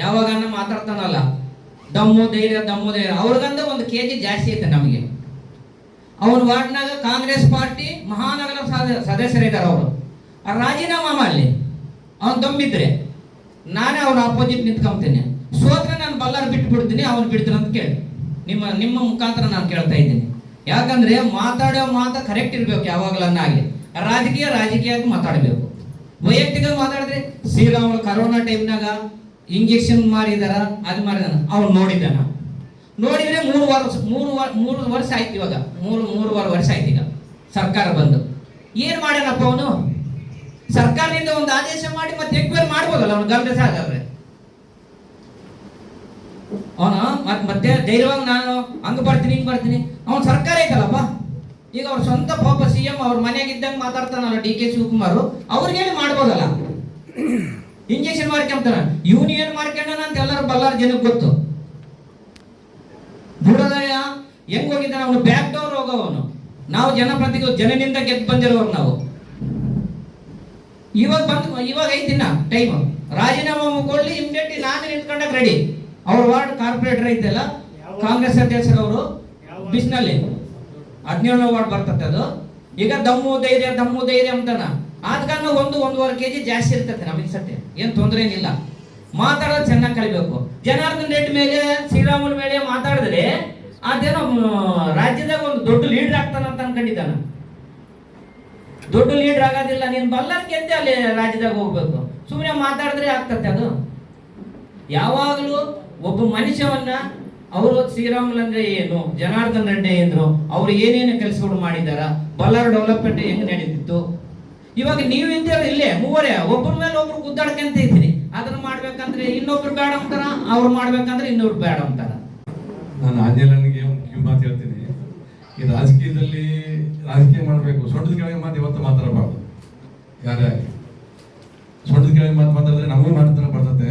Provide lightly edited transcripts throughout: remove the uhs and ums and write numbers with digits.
ಯಾವಾಗನ್ನ ಮಾತಾಡ್ತಾನಲ್ಲ ದಮ್ಮು ಧೈರ್ಯ ಅವ್ರಿಗಂದ 1 kg ಜಾಸ್ತಿ ಐತೆ ನಮಗೆ. ಅವನ ವಾರ್ಡ್ನಾಗ ಕಾಂಗ್ರೆಸ್ ಪಾರ್ಟಿ ಮಹಾನಗರ ಸದಸ್ಯರಿದ್ದಾರೆ. ಅವರು ರಾಜೀನಾಮಾ ಮಾಡಲಿ, ಅವನು ದಮ್ಮಿದ್ರೆ ನಾನೇ ಅವನ ಅಪೋಸಿಟ್ ನಿಂತ್ಕೊಂತೀನಿ. ಸೋತ್ರೆ ನಾನು ಬಲ್ಲಾರ್ ಬಿಟ್ಟು ಬಿಡ್ತೀನಿ, ಅವನು ಬಿಡ್ತೀನಿ ಅಂತ ಕೇಳಿ ನಿಮ್ಮ ಮುಖಾಂತರ ನಾನು ಕೇಳ್ತಾ ಇದ್ದೀನಿ. ಯಾಕಂದ್ರೆ ಮಾತಾಡೋ ಮಾತು ಕರೆಕ್ಟ್ ಇರ್ಬೇಕು. ಯಾವಾಗಲನ್ನಾಗಲಿ ರಾಜಕೀಯಕ್ಕೆ ಮಾತಾಡಬೇಕು. ವೈಯಕ್ತಿಕ ಮಾತಾಡಿದ್ರೆ ಶ್ರೀರಾಮುಲು ಕರೋನಾ ಟೈಮ್ನಾಗ ಇಂಜೆಕ್ಷನ್ ಮಾಡಿದಾರ, ಅದು ಮಾಡಿದಾನ, ಅವ್ನು ನೋಡಿದ್ದಾನ. ನೋಡಿದ್ರೆ 3 ವರ್ಷ ಆಯ್ತು. ಇವಾಗ 3.5 ವರ್ಷ ಆಯ್ತು. ಈಗ ಸರ್ಕಾರ ಬಂದು ಏನ್ ಮಾಡ್ಯಾನಪ್ಪ ಅವನು? ಸರ್ಕಾರದಿಂದ ಒಂದು ಆದೇಶ ಮಾಡಿ ಮತ್ತೆ ಎಂಕ್ವೈರಿ ಮಾಡ್ಬೋದಲ್ಲ ಅವನು ಗಮನ ಸಾಗಾದ್ರೆ. ಅವನು ಮತ್ತೆ ಧೈರ್ಯವಾಗಿ ನಾನು ಹಂಗ ಬರ್ತೀನಿ ಹಿಂಗ್ ಬರ್ತೀನಿ. ಅವನ್ ಸರ್ಕಾರ ಐತಲ್ಲಪ್ಪ. ಈಗ ಅವ್ರ ಸ್ವಂತ ಪಾಪ CM ಅವ್ರ ಮನೆಯಾಗಿದ್ದಂಗೆ ಮಾತಾಡ್ತಾನಲ್ಲ DK ಶಿವಕುಮಾರ್, ಅವ್ರಿಗೇನು ಮಾಡ್ಬೋದಲ್ಲ. ಇಂಜೆಕ್ಷನ್ ಮಾಡ್ಕೊಂತಾನ, ಯೂನಿಯನ್ ಮಾಡ್ಕೊಂಡನ ಅಂತ ಎಲ್ಲರೂ ಬಲ್ಲಾರ ಜನಕ್ಕೆ ಗೊತ್ತು. ಬುಡದಯ ಹೆಂಗ್ ಹೋಗಿದ್ದಾನ ಅವನು? ಬ್ಯಾಕ್ ಡೋರ್ ಹೋಗೋವನು. ನಾವು ಜನಪ್ರತಿನಿಧಿಗಳು ಜನನಿಂದ ಗೆದ್ದು ಬಂದಿರೋರು ನಾವು. ಇವಾಗ ಐತಿನ ಟೈಮ್ ರಾಜೀನಾಮಾ ಕೊಡ್ಲಿ, ಇಮಿಡಿಯೇಟ್ಲಿ ನಾನು ನಿಂತ್ಕೊಂಡಾಗ ರೆಡಿ. ಅವ್ರ ವಾರ್ಡ್ ಕಾರ್ಪೊರೇಟರ್ ಐತಲ್ಲ ಕಾಂಗ್ರೆಸ್ ಅಧ್ಯಕ್ಷರು, ಅವರು ಬಿಸ್ನಲ್ಲಿ 17ನೇ ವಾರ್ಡ್ ಬರ್ತದೆ ಅದು. ಈಗ ದಮ್ಮು ಧೈರ್ಯ ಅಂತಾನ. ಆದ ಕಾರಣ 1.5 kg ಜಾಸ್ತಿ ಇರ್ತದೆ ನಮಗೆ ಸತ್ಯ, ಏನ್ ತೊಂದರೆ ಏನಿಲ್ಲ. ಮಾತಾಡೋದು ಚೆನ್ನಾಗಿ ಕಲಿಬೇಕು. ಜನಾರ್ದನ್ ರೆಡ್ಡಿ ಮೇಲೆ ಶ್ರೀರಾಮುಲು ಮೇಲೆ ಮಾತಾಡಿದ್ರೆ ಅದೇನೋ ರಾಜ್ಯದಾಗ ಒಂದು ದೊಡ್ಡ ಲೀಡರ್ ಆಗ್ತಾನಂತ ಅನ್ಕೊಂಡಿದ್ದಾನ. ದೊಡ್ಡ ಲೀಡರ್ ಆಗೋದಿಲ್ಲ. ನೀನು ಬಲ್ಲಾರ್ ಗೆದ್ದೆ ಅಲ್ಲಿ ರಾಜ್ಯದಾಗ ಹೋಗ್ಬೇಕು. ಸುಮ್ಮನೆ ಮಾತಾಡಿದ್ರೆ ಆಗ್ತದೆ ಅದು. ಯಾವಾಗಲೂ ಒಬ್ಬ ಮನುಷ್ಯವನ್ನ ಅವರು ಶ್ರೀರಾಮುಲು ಅಂದ್ರೆ ಏನು, ಜನಾರ್ದನ್ ರೆಡ್ಡಿ ಏನು, ಅವ್ರು ಏನೇನು ಕೆಲಸಗಳು ಮಾಡಿದಾರ, ಬಲ್ಲಾರ್ ಡೆವಲಪ್ಮೆಂಟ್ ಹೆಂಗ್ ನಡೀತಿತ್ತು. ಇವಾಗ ನೀವು ಇದ್ದೀರ ಇಲ್ಲೇ ಮೂವರೇ, ಒಬ್ಬರ ಮೇಲೆ ಒಬ್ರು ಗುದ್ದಾಡ್ಕೊಂತ ಇದ್ದೀನಿ. ಅದನ್ನ ಮಾಡ್ಬೇಕಂದ್ರೆ ಇನ್ನೊಬ್ರು ಬೇಡ ಅಂತಾರ, ಅವ್ರು ಮಾಡ್ಬೇಕಂದ್ರೆ ಇನ್ನೊಬ್ರು ಬೇಡ ಅಂತಾರ. ನಾನು ಆಂಜಲನಿಗೆ ಒಂದು ಕಿವಿ ಮಾತು ಹೇಳ್ತೀನಿ. ಈ ರಾಜಕೀಯ ಮಾಡಬೇಕು. ಸೊಂಟದ ಕೆಳಗೆ ಮಾತು ಇವತ್ತು ಮಾತಾಡಬಾರ್ದು. ಯಾರೇ ಸೊಂಟದ ಕೆಳಗೆ ಮಾತು ಮಾತಾಡಿದ್ರೆ ನಮಗೂ ಮಾಡ್ತಾನೆ ಬರ್ತದೆ.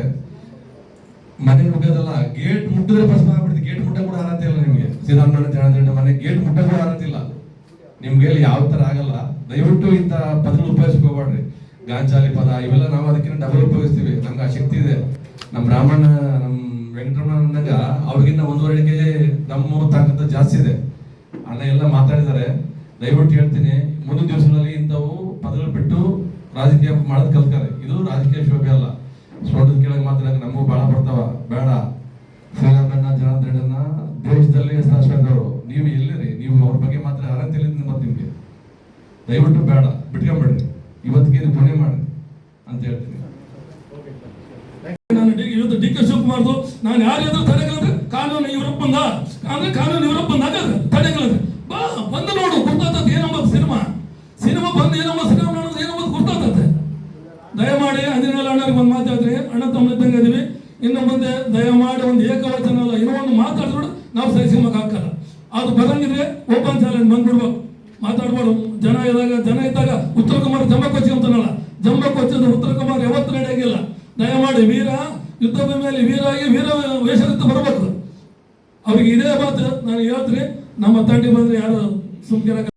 ಮನೆ ಮುಟ್ಟೋದಲ್ಲ, ಗೇಟ್ ಮುಟ್ಟಿದ್ರೆ ಪ್ರಶ್ನೆ ಆಗ್ಬಿಡ್ತೀವಿ. ಗೇಟ್ ಮುಟ್ಟ ಕೂಡ ಅರ್ಹತೆ ಇಲ್ಲ ನಿಮಗೆ. ಶ್ರೀರಾಮುಲು ಜನಾರ್ದನ್ ಮನೆ ಗೇಟ್ ಮುಟ್ಟ ಕೂಡ ಅರ್ಹತೆ ಇಲ್ಲ ನಿಮ್ಗೆ. ಯಾವ ತರ ಆಗಲ್ಲ. ದಯವಿಟ್ಟು ಇಂಥ ಪದಗಳು ಉಪಯೋಗಿಸ್ಕೋಬೇಡ್ರಿ. ಗಾಂಚಾಲಿ ಪದ ಇವೆಲ್ಲ ನಾವು ಅದಕ್ಕಿಂತ ಡಬಲ್ ಉಪಯೋಗಿಸ್ತೀವಿ. ನಮ್ಗೆ ಆ ಶಕ್ತಿ ಇದೆ. ನಮ್ಮ ರಾಮಣ್ಣ, ನಮ್ಮ ವೆಂಕಟರಮಣಂದಾಗ ಅವ್ರಿಗಿನ್ನ 1.5 kg ದಮ್ಮು ತಾಕತ್ತು ಜಾಸ್ತಿ ಇದೆ. ಅಣ್ಣ ಎಲ್ಲ ಮಾತಾಡಿದ್ದಾರೆ. ದಯವಿಟ್ಟು ಹೇಳ್ತೀನಿ, ಮುಂದಿನ ದಿವಸಗಳಲ್ಲಿ ಇಂಥವು ಪದಗಳು ಬಿಟ್ಟು ರಾಜಕೀಯ ಮಾಡೋದು ಕಲ್ತ್ತಾರೆ. ಇದು ರಾಜಕೀಯ ಶೋಭೆ ಅಲ್ಲ. ಸೊಂಟದ ಕೆಳಗೆ ಮಾತಾಡಕ್ಕೆ ನಮಗೂ ಬಹಳ ಬರ್ತಾವ. ಬೇಡ. ಶ್ರೀರಾಮಣ್ಣ ಜನಾರ್ದನ್ ದೇಶದಲ್ಲಿ ಹೆಸರಾಸ್ಕೊಂಡವರು. ನೀವು ಎಲ್ಲಿರಿ? ನೀವು ಅವ್ರ ಬಗ್ಗೆ ಮಾತ್ರ ಅರ್ಹತೆ ಇಲ್ಲ ನಿಮ್ಗೆ. ದಯವಿಟ್ಟು ಬೇಡ, ಬಿಟ್ಕೊಂಡ್ಬಿಡ್ರಿ. ಇವತ್ತಿಗೆ ಕೊನೆ ಮಾಡ್ರಿ ಅಂತ ಹೇಳ್ತೀನಿ. ನಾನು ಇವತ್ತು DK ಶಿವಕುಮಾರ್ದು ನಾನು ಯಾರು ತಡೆಗಳಂದ್ರೆ ಕಾನೂನು ಇವರಪ್ಪಂದ ಅಂದ್ರೆ ಕಾನೂನು ಇವರಪ್ಪಂದಾಗ ತಡೆಗಳಂದ್ರೆ ಬಂದು ನೋಡು, ಗೊತ್ತಾಗ್ತದೆ ಏನಂಬ ಸಿನಿಮಾ ಬಂದು ಏನಂಬ ಸಿನಿಮಾ ನೋಡೋದು ಏನಂಬುದು ಗೊತ್ತಾಗ್ತದೆ. ದಯಮಾಡಿ ಅಂದಿನ ಅಣ್ಣರಿಗೆ ಒಂದು ಮಾತಾಡ್ರಿ, ಅಣ್ಣ ತಮ್ಮ ಇದ್ದಂಗೆ ಇದೀವಿ. ಇನ್ನು ಮುಂದೆ ದಯಮಾಡಿ ಒಂದು ಏಕವಚನ ಅಲ್ಲ, ಇನ್ನೂ ಒಂದು ಮಾತಾಡಿದ್ರು ನಾವು ಸಹಿಸಿಮಕ್ಕೆ ಹಾಕಲ್ಲ. ಅದು ಬರಂಗಿದ್ರೆ ಓಪನ್ ಚಾಲೆಂಜ್ ಬಂದ್ಬಿಡ್ಬೇಕು. ಮಾತಾಡ್ಬಾರ್ದು. ಜನ ಇದ್ದಾಗ ಉತ್ತರ ಕುಮಾರ್ ಜಂಬಕೊಚ್ಚಿ ಅಂತಾನಲ್ಲ, ಜಂಬಕೊಚ್ಚಿದ ಉತ್ತರ ಕುಮಾರ್ ಯಾವತ್ತೂ ನಡೆಯಂಗಿಲ್ಲ. ದಯಮಾಡಿ ವೀರ ಯುದ್ಧ ಮೇಲೆ ವೀರಾಗಿ ವೀರ ವೇಷದಿಂದ ಬರಬೇಕು. ಅವ್ರಿಗೆ ಇದೇ ಮಾತು ನಾನು ಹೇಳ್ತೀನಿ. ನಮ್ಮ ತಂಡಿ ಬಂದ್ರೆ ಯಾರು ಸುಮ್ಕಿರ